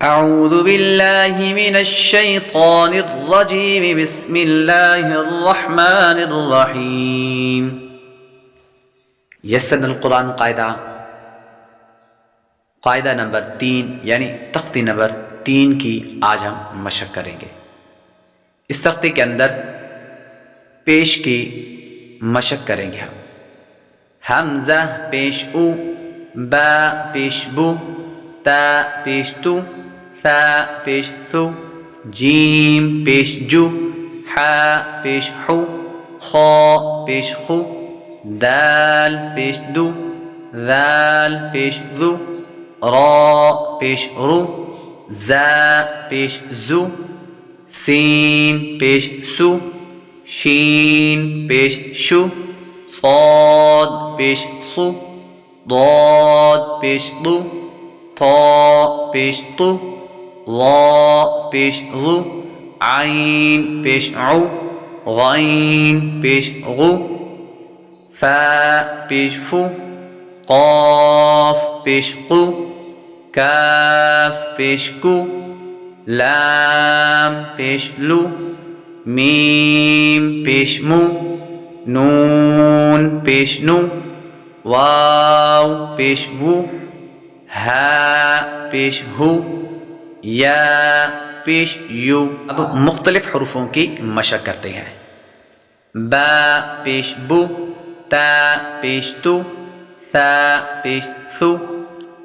أعوذ بالله من الشيطان الرجيم بسم الله الرحمن الرحيم यसर कुरान कायदा नंबर 3 यानी तख्ती नंबर 3 की आज हम मशक करेंगे। इस तख्ती के अंदर पेश की मशक करेंगे हम। हमज़ा पेश उ, बा पेश बु, ता पेश तु, सा पेश सु, जीम पेश जु, हा पेश हु, खा पेश खु, दाल पेश दु, दाल पेश दु, रा पेश रु, जा पेश जु, सीन पेश सु, शीन पेश शु, صاد पेश सु, ضاد पेश दु, ता पेश तु, ला पेश रु, आइन पेश उ, गैन पेश गु, फा पेश फु, काफ पेश कु, काफ पेश कु, लाम पेश लु, मीम पेश मु, नून पेश नु, वाव पेश वु, हा पेश हु, या पेश यू। अब मुख्तलिफ हरूफों की मशक करते हैं। बा पेश बु, ता पेश तु, सा पेश सु,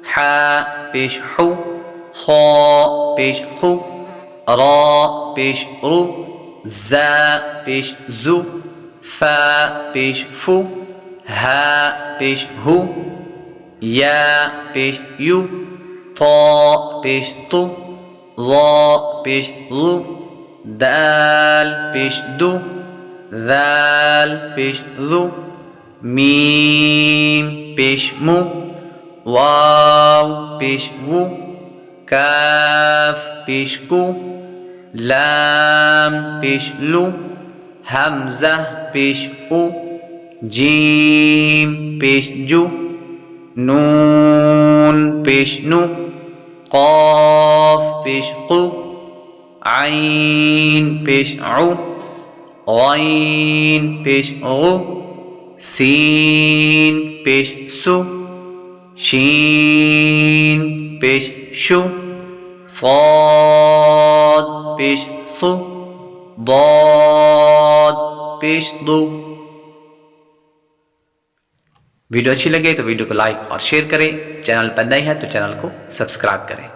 हा पेश हु, खा पेश खु, रा पेश रु, जा पेश जु, फा पेश फु, हा पेश हु, या पेश यु, ता पेश तु, ला पेश लु, दाल पेश दु, दाल पेश लु, मीम पेश मु, वाव पेश वु, काफ पेश कु, लाम पेश लु, हमज़ा पेश उ, जीम पेश जु, नून पेश नु, काफ पेश कु, आइन पेश उ, गैन पेश गु, सीन पेश सु, शीन पेश शु, صاد पेश सु, ضاد पेश दु। वीडियो अच्छी लगे तो वीडियो को लाइक और शेयर करें। चैनल पर नए हैं तो चैनल को सब्सक्राइब करें।